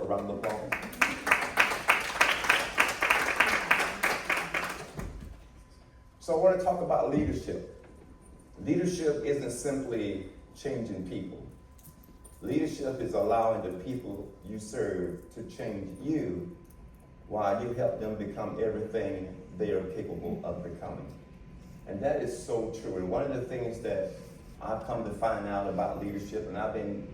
a round of applause. So I want to talk about leadership. Leadership isn't simply changing people. Leadership is allowing the people you serve to change you while you help them become everything they are capable of becoming. And that is so true. And one of the things that I've come to find out about leadership, and I've been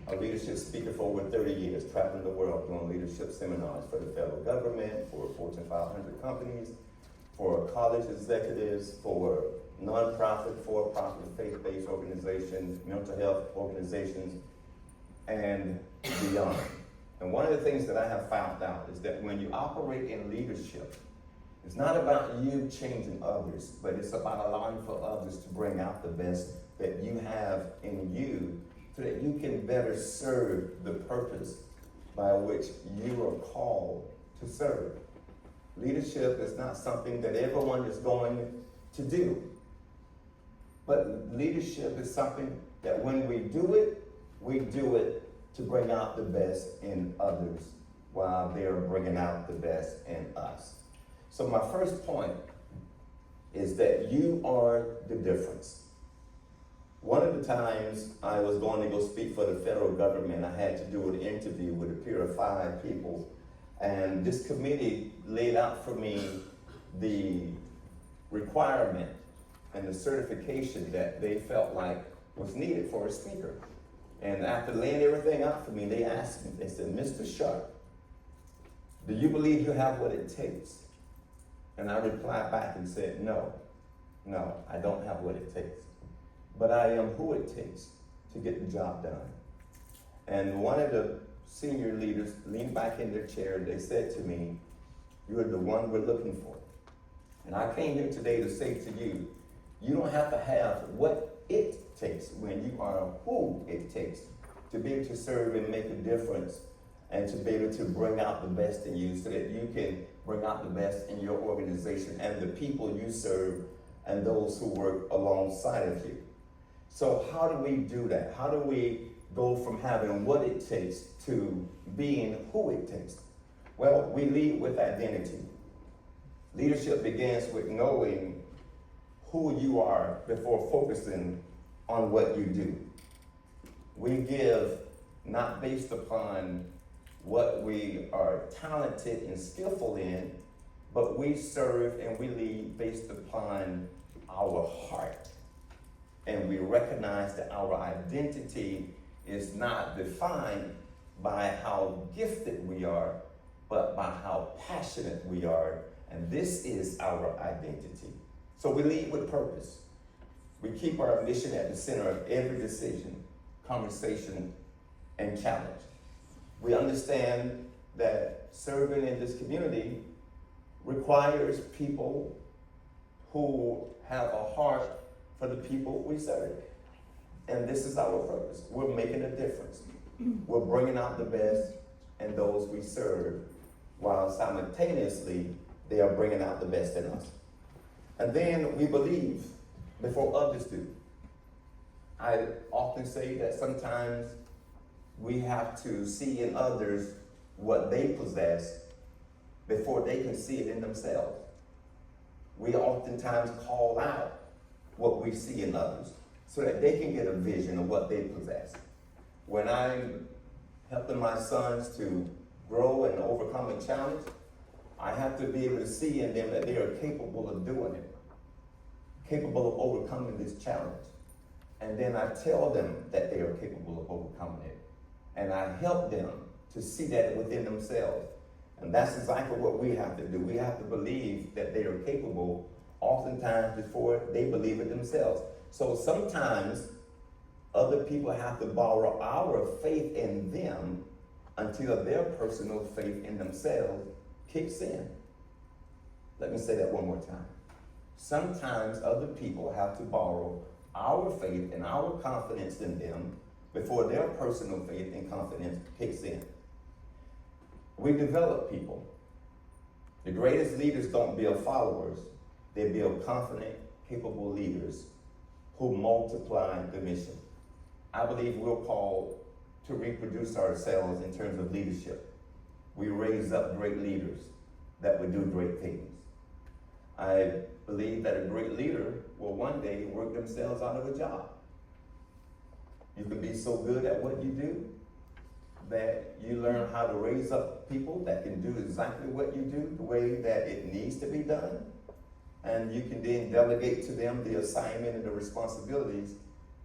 a leadership speaker for over 30 years, traveling the world doing leadership seminars for the federal government, for Fortune 500 companies, for college executives, for nonprofit, for-profit, faith-based organizations, mental health organizations, and beyond. And one of the things that I have found out is that when you operate in leadership, it's not about you changing others, but it's about allowing for others to bring out the best that you have in you so that you can better serve the purpose by which you are called to serve. Leadership is not something that everyone is going to do. But leadership is something that when we do it to bring out the best in others while they're bringing out the best in us. So my first point is that you are the difference. One of the times I was going to go speak for the federal government, I had to do an interview with a peer of 5 people. And this committee laid out for me the requirement and the certification that they felt like was needed for a speaker. And after laying everything out for me, they asked me, they said, Mr. Sharp, do you believe you have what it takes? And I replied back and said, no, I don't have what it takes. But I am who it takes to get the job done. And one of the senior leaders leaned back in their chair and they said to me, you're the one we're looking for. And I came here today to say to you, you don't have to have what it takes when you are who it takes to be able to serve and make a difference and to be able to bring out the best in you so that you can bring out the best in your organization and the people you serve and those who work alongside of you. So how do we do that? How do we go from having what it takes to being who it takes? Well, we lead with identity. Leadership begins with knowing who you are before focusing on what you do. We give not based upon what we are talented and skillful in, but we serve and we lead based upon our heart. And we recognize that our identity is not defined by how gifted we are, but by how passionate we are. And this is our identity. So we lead with purpose. We keep our mission at the center of every decision, conversation, and challenge. We understand that serving in this community requires people who have a heart for the people we serve. And this is our purpose. We're making a difference. We're bringing out the best in those we serve, while simultaneously they are bringing out the best in us. And then we believe before others do. I often say that sometimes we have to see in others what they possess before they can see it in themselves. We oftentimes call out what we see in others so that they can get a vision of what they possess. When I'm helping my sons to grow and overcome a challenge, I have to be able to see in them that they are capable of doing it, capable of overcoming this challenge. And then I tell them that they are capable of overcoming it. And I help them to see that within themselves. And that's exactly what we have to do. We have to believe that they are capable oftentimes before they believe it themselves. So sometimes other people have to borrow our faith in them until their personal faith in themselves kicks in. Let me say that one more time. Sometimes other people have to borrow our faith and our confidence in them before their personal faith and confidence kicks in. We develop people. The greatest leaders don't build followers. They build confident, capable leaders who multiply the mission. I believe we're called to reproduce ourselves in terms of leadership. we raise up great leaders that would do great things. I believe that a great leader will one day work themselves out of a job. You can be so good at what you do that you learn how to raise up people that can do exactly what you do the way that it needs to be done. And you can then delegate to them the assignment and the responsibilities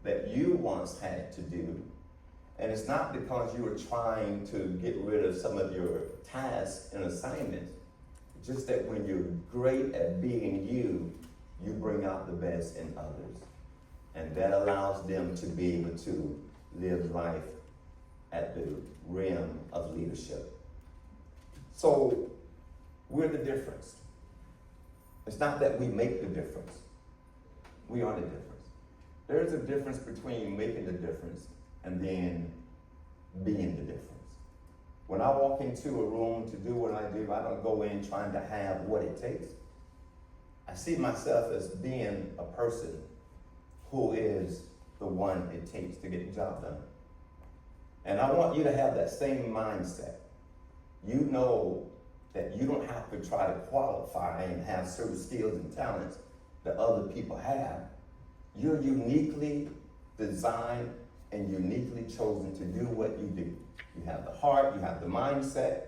that you once had to do. And it's not because you were trying to get rid of some of your tasks and assignments, just that when you're great at being you, you bring out the best in others. And that allows them to be able to live life at the realm of leadership. So we're the difference. It's not that we make the difference. We are the difference. There's a difference between making the difference and then being the difference. When I walk into a room to do what I do, I don't go in trying to have what it takes. I see myself as being a person who is the one it takes to get the job done. And I want you to have that same mindset. You know that you don't have to try to qualify and have certain skills and talents that other people have. You're uniquely designed and uniquely chosen to do what you do. You have the heart, you have the mindset,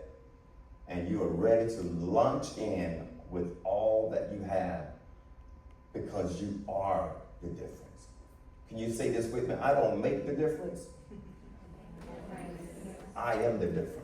and you are ready to launch in with all that you have because you are the difference. Can you say this with me? I don't make the difference. I am the difference.